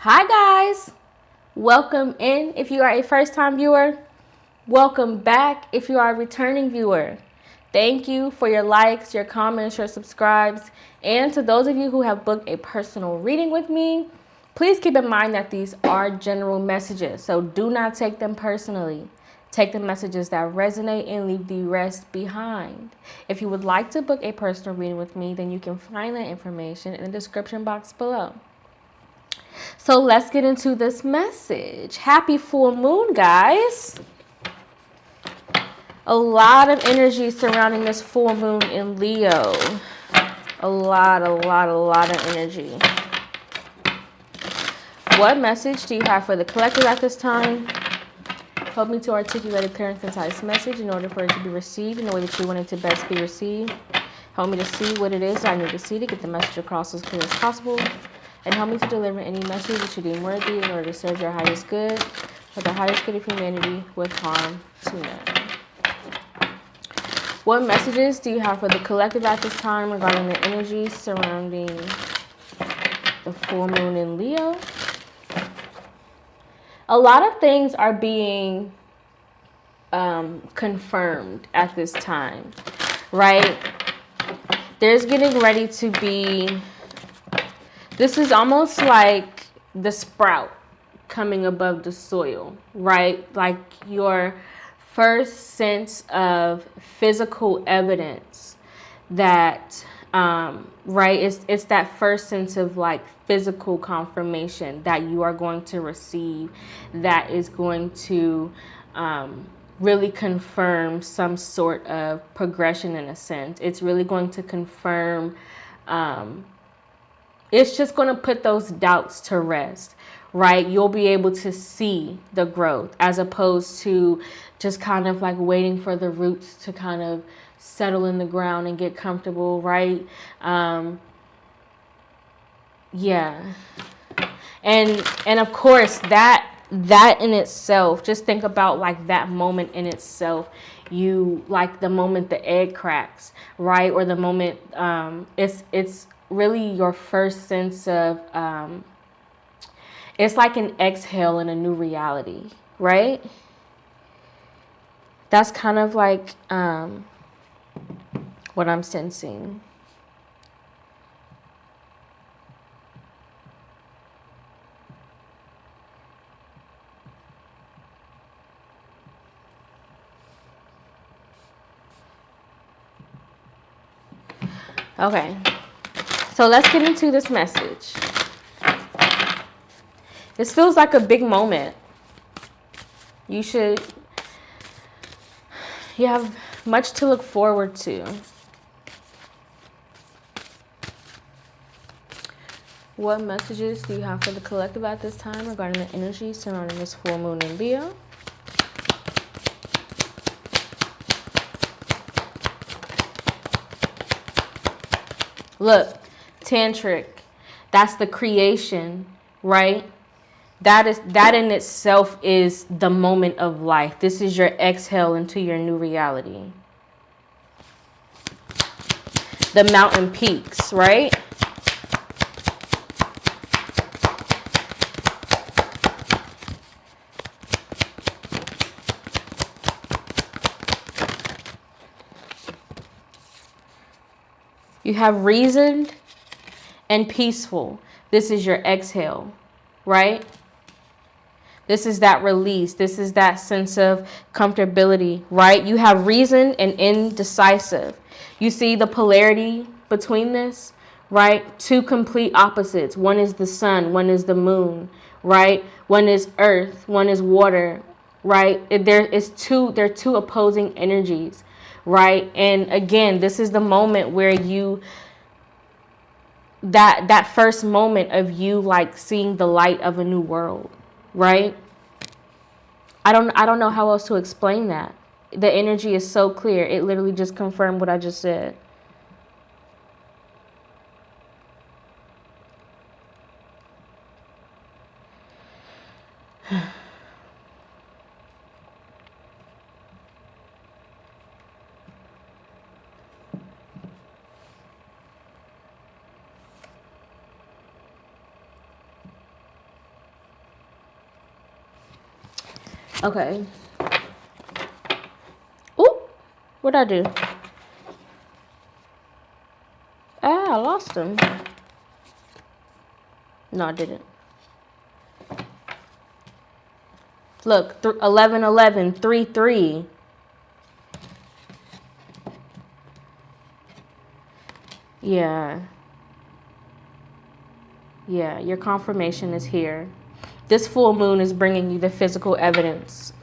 Hi guys, welcome in if you are a first time viewer. Welcome back if you are a returning viewer. Thank you for your likes, your comments, your subscribes, and to those of you who have booked a personal reading with me, please keep in mind that these are general messages, so do not take them personally. Take the messages that resonate and leave the rest behind. If you would like to book a personal reading with me, then you can find that information in the description box below. So let's get into this message. Happy full moon, guys. A lot of energy surrounding this full moon in Leo. A lot of energy. What message do you have for the collective at this time? Help me to articulate a clear and concise message in order for it to be received in the way that you want it to best be received. Help me to see what it is I need to see to get the message across as clear as possible. And help me to deliver any message that you deem worthy in order to serve your highest good, for the highest good of humanity with harm to none. What messages do you have for the collective at this time regarding the energy surrounding the full moon in Leo? A lot of things are being confirmed at this time, right? There's getting ready to be... This is almost like the sprout coming above the soil, right? Like your first sense of physical evidence that, right? It's that first sense of like physical confirmation that you are going to receive that is going to really confirm some sort of progression in a sense. It's really going to confirm... It's just going to put those doubts to rest, right? You'll be able to see the growth as opposed to just kind of like waiting for the roots to kind of settle in the ground and get comfortable, right? Yeah. And of course that in itself, just think about like that moment in itself. You like the moment the egg cracks, right? Or the moment it's really your first sense of it's like an exhale in a new reality, right? That's kind of like what I'm sensing. Okay, so let's get into this message. This feels like a big moment. You have much to look forward to. What messages do you have for the collective at this time regarding the energy surrounding this full moon in Leo? Look, tantric, that's the creation, right? That in itself is the moment of life. This is your exhale into your new reality. The mountain peaks, right? You have reasoned and peaceful. This is your exhale, right? This is that release. This is that sense of comfortability, right? You have reason and indecisive. You see the polarity between this, right? Two complete opposites. One is the sun, one is the moon, right? One is earth, one is water, right? They're two opposing energies, right? And again, this is the moment where you... that first moment of you like seeing the light of a new world, right? I don't know how else to explain that. The energy is so clear. It literally just confirmed what I just said. Okay. Oop. What'd I do? I lost them. No, I didn't. Look, 11, 11, 3, 3. Yeah. Yeah, your confirmation is here. This full moon is bringing you the physical evidence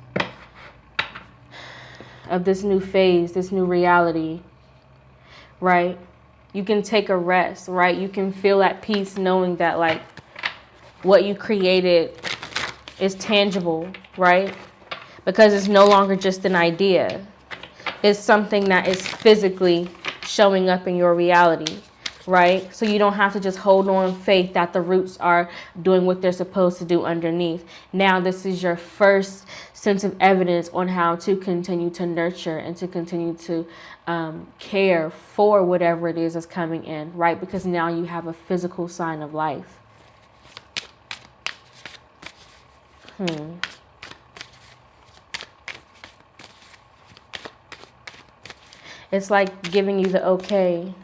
of this new phase, this new reality, right? You can take a rest, right? You can feel at peace knowing that, like, what you created is tangible, right? Because it's no longer just an idea. It's something that is physically showing up in your reality, right? So you don't have to just hold on faith that the roots are doing what they're supposed to do underneath. Now this is your first sense of evidence on how to continue to nurture and to continue to care for whatever it is that's coming in, right? Because now you have a physical sign of life. It's like giving you the okay.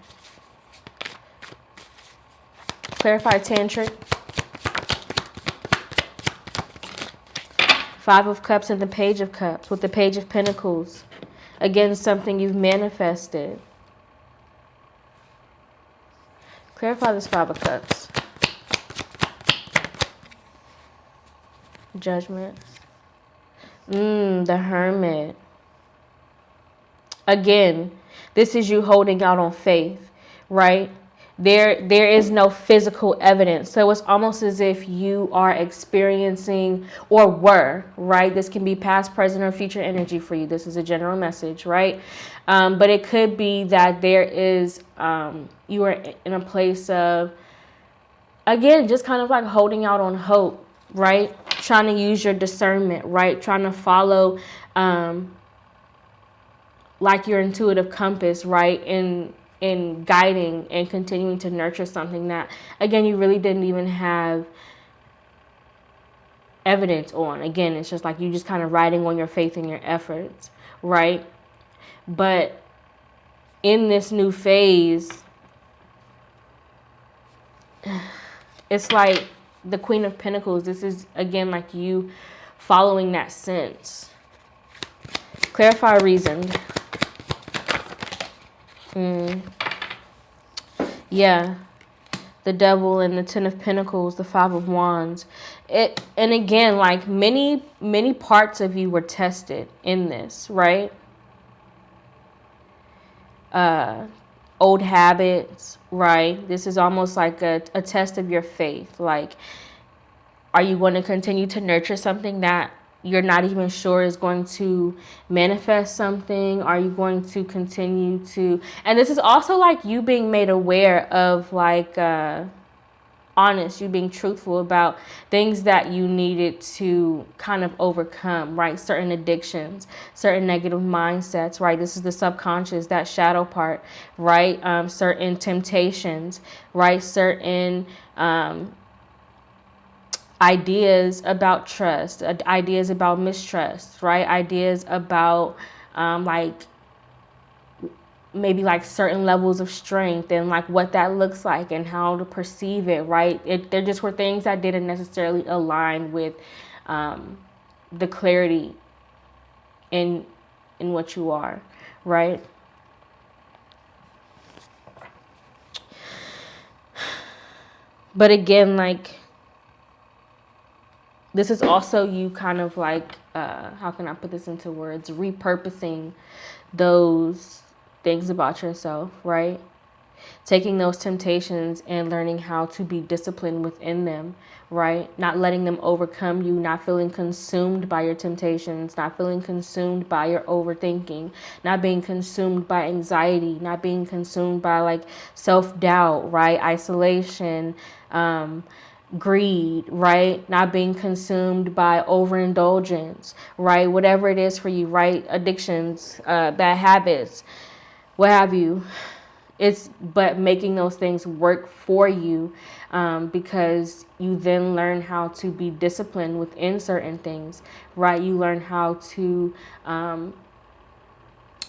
Clarify tantric. 5 of Cups and the Page of Cups with the Page of Pentacles. Again, something you've manifested. Clarify this 5 of Cups. Judgment. The Hermit. Again, this is you holding out on faith, right? There is no physical evidence. So it's almost as if you are experiencing or were, right? This can be past, present, or future energy for you. This is a general message, right? But it could be that there is, you are in a place of, again, just kind of like holding out on hope, right? Trying to use your discernment, right? Trying to follow, like your intuitive compass, right? In guiding and continuing to nurture something that, again, you really didn't even have evidence on. Again, it's just like you just kind of riding on your faith and your efforts, right? But in this new phase, it's like the Queen of Pentacles. This is, again, like you following that sense. Clarify reason. Yeah, the Devil and the 10 of Pentacles, the 5 of Wands. And again, like many parts of you were tested in this, right? Old habits, right? This is almost like a test of your faith. Like, are you going to continue to nurture something that you're not even sure is going to manifest something? Are you going to continue to, and this is also like you being made aware of, like, honest, you being truthful about things that you needed to kind of overcome, right? Certain addictions, certain negative mindsets, right? This is the subconscious, that shadow part, right? Certain temptations, right? Certain, ideas about trust, ideas about mistrust, right? Ideas about like maybe like certain levels of strength and like what that looks like and how to perceive it, right? There just were things that didn't necessarily align with the clarity in what you are, right? But again, like, this is also you kind of like, how can I put this into words? Repurposing those things about yourself, right? Taking those temptations and learning how to be disciplined within them, right? Not letting them overcome you, not feeling consumed by your temptations, not feeling consumed by your overthinking, not being consumed by anxiety, not being consumed by like self-doubt, right? Isolation, greed, right? Not being consumed by overindulgence, right? Whatever it is for you, right? Addictions, bad habits, what have you. but making those things work for you, because you then learn how to be disciplined within certain things, right? You learn how to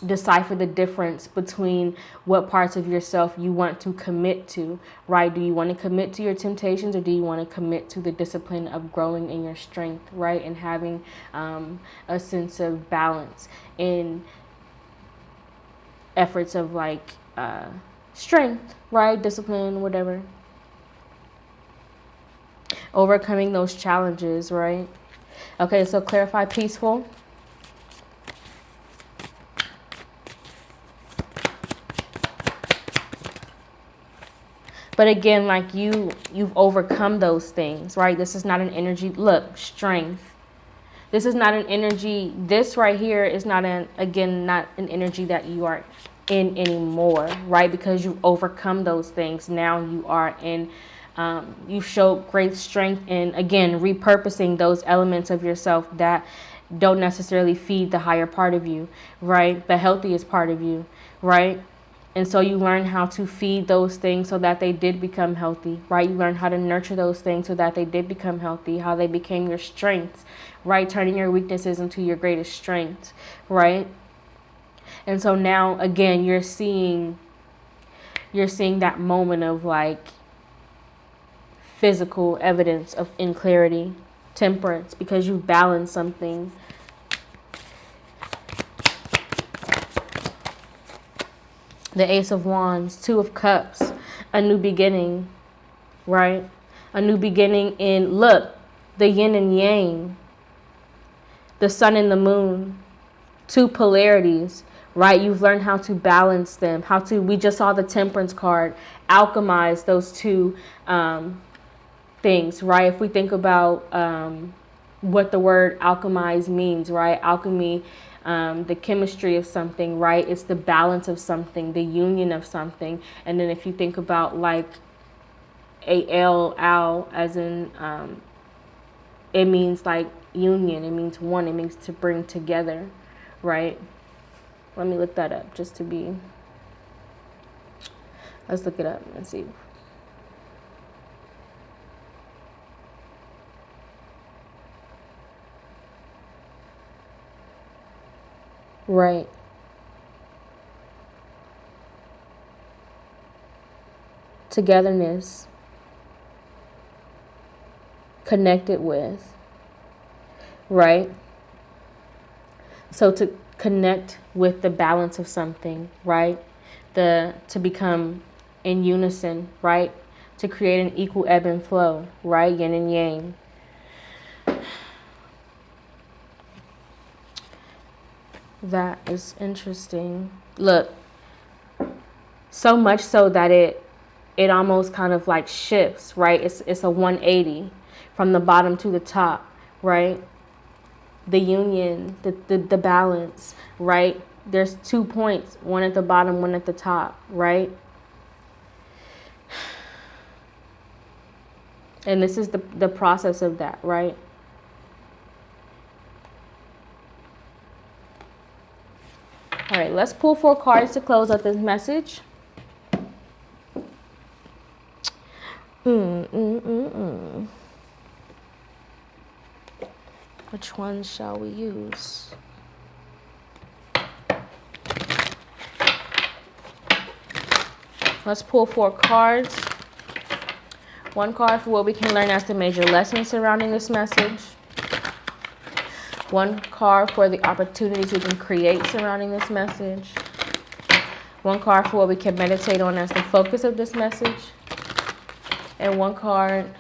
decipher the difference between what parts of yourself you want to commit to, right? Do you want to commit to your temptations, or do you want to commit to the discipline of growing in your strength, right? And having a sense of balance in efforts of like strength, right? Discipline, whatever. Overcoming those challenges, right? Okay, so clarify peaceful. But again, like you've overcome those things, right? This is not an energy. Look, strength. This is not an energy. This right here is not not an energy that you are in anymore, right? Because you've overcome those things. Now you are in, you show great strength in, again, repurposing those elements of yourself that don't necessarily feed the higher part of you, right? The healthiest part of you, right? And so you learn how to feed those things so that they did become healthy, right? You learn how to nurture those things so that they did become healthy, how they became your strengths, right? Turning your weaknesses into your greatest strengths, right? And so now, again, you're seeing that moment of like physical evidence of clarity, temperance, because you balance something. The Ace of Wands, Two of Cups, a new beginning, right? A new beginning in, look, the yin and yang, the sun and the moon, two polarities, right? You've learned how to balance them, we just saw the Temperance card, alchemize those two things, right? If we think about what the word alchemize means, right? Alchemy, the chemistry of something, right? It's the balance of something, the union of something. And then if you think about like al, as in, it means like union, it means one, it means to bring together, right? Let me look that up just to be, let's look it up and see. Right. Togetherness. Connected with. Right? So to connect with the balance of something, right? To become in unison, right? To create an equal ebb and flow, right? Yin and yang. That is interesting. Look, so much so that it almost kind of like shifts, right? It's a 180 from the bottom to the top, right? The union, the balance, right? There's 2 points, one at the bottom, one at the top, right? And this is the process of that, right? All right, let's pull 4 cards to close out this message. Which one shall we use? Let's pull 4 cards. 1 card for what we can learn as the major lesson surrounding this message. 1 card for the opportunities we can create surrounding this message. 1 card for what we can meditate on as the focus of this message. And 1 card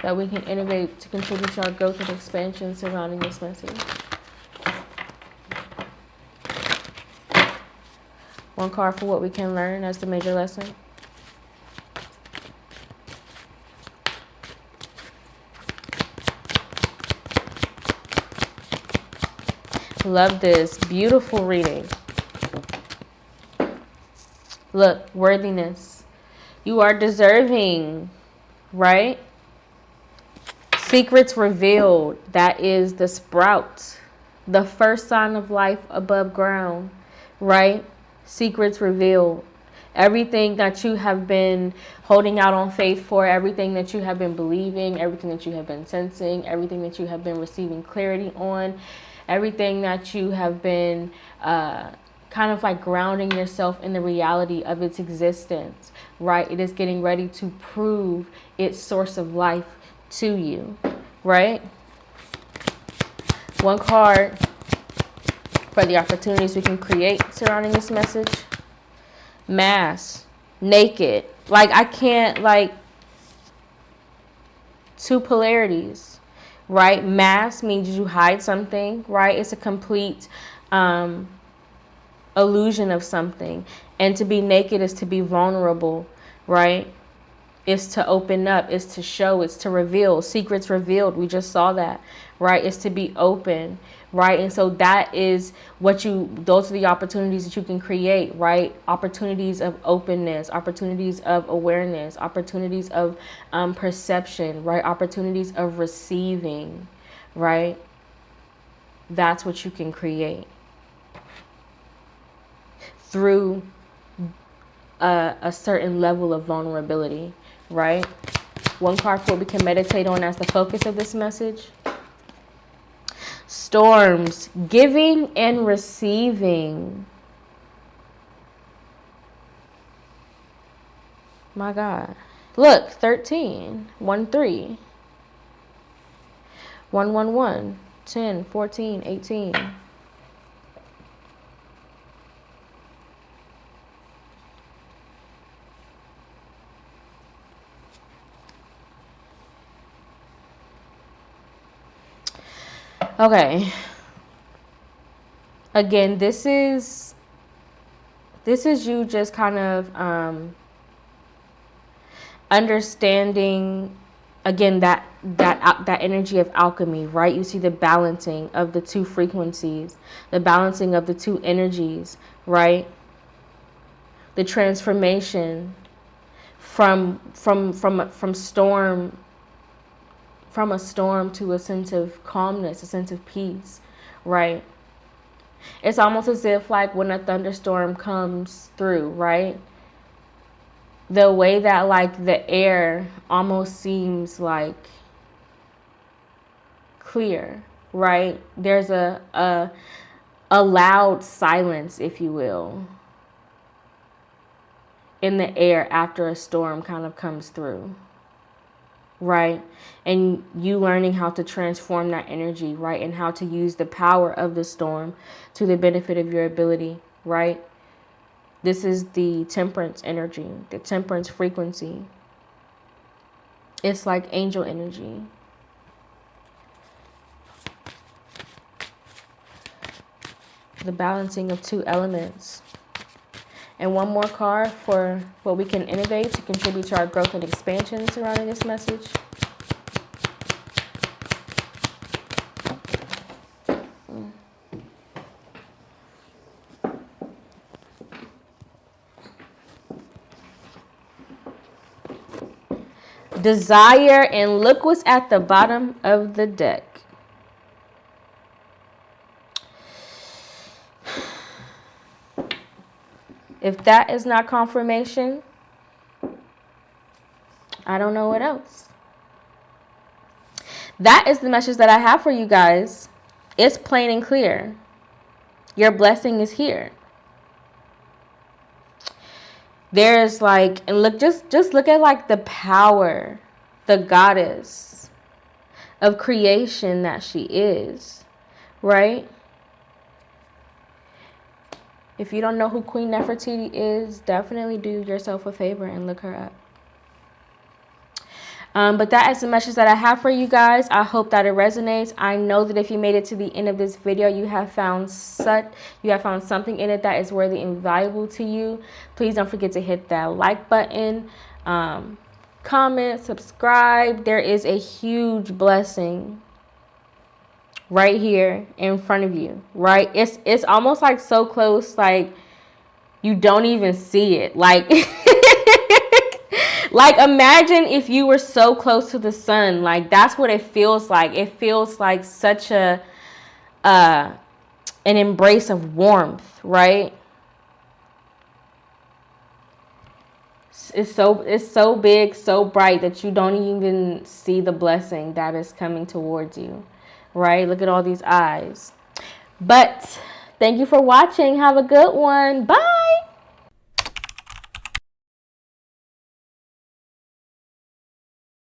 that we can innovate to contribute to our growth and expansion surrounding this message. 1 card for what we can learn as the major lesson. Love this. Beautiful reading. Look, worthiness. You are deserving, right? Secrets revealed. That is the sprout. The first sign of life above ground, right? Secrets revealed. Everything that you have been holding out on faith for, everything that you have been believing, everything that you have been sensing, everything that you have been receiving clarity on, everything that you have been kind of like grounding yourself in the reality of its existence, right? It is getting ready to prove its source of life to you, right? One card for the opportunities we can create surrounding this message. Mass, naked. Like, I can't, like, two polarities, right? Mass means you hide something, right? It's a complete illusion of something. And to be naked is to be vulnerable, right? It's to open up, it's to show, it's to reveal. Secrets revealed, we just saw that, right? It's to be open, right? And so that is those are the opportunities that you can create, right? Opportunities of openness, opportunities of awareness, opportunities of perception, right? Opportunities of receiving, right? That's what you can create through a certain level of vulnerability, right? One card for what we can meditate on as the focus of this message. Storms, giving and receiving. My God. Look, 13, 1, 3, 1, 1, 1, 10, 14, 18. Okay. Again, this is you just kind of understanding, again, that energy of alchemy, right? You see the balancing of the two frequencies, the balancing of the two energies, right? The transformation from a storm to a sense of calmness, a sense of peace, right? It's almost as if, like, when a thunderstorm comes through, right? The way that, like, the air almost seems like clear, right? There's a loud silence, if you will, in the air after a storm kind of comes through. Right? And you learning how to transform that energy, right? And how to use the power of the storm to the benefit of your ability, right? This is the temperance energy, the temperance frequency. It's like angel energy. The balancing of two elements. And one more card for what we can innovate to contribute to our growth and expansion surrounding this message. Desire, and look what's at the bottom of the deck. If that is not confirmation, I don't know what else. That is the message that I have for you guys. It's plain and clear. Your blessing is here. There's like, and look, just look at like the power, the goddess of creation that she is, right? If you don't know who Queen Nefertiti is, definitely do yourself a favor and look her up. But that is the message that I have for you guys. I hope that it resonates. I know that if you made it to the end of this video, you have found something in it that is worthy and valuable to you. Please don't forget to hit that like button, comment, subscribe. There is a huge blessing right here in front of you, right? It's almost like so close, like you don't even see it. Like like imagine if you were so close to the sun. Like that's what it feels like. It feels like such an embrace of warmth, right? so big, so bright that you don't even see the blessing that is coming towards you, right? Look at all these eyes. But thank you for watching. Have a good one. Bye.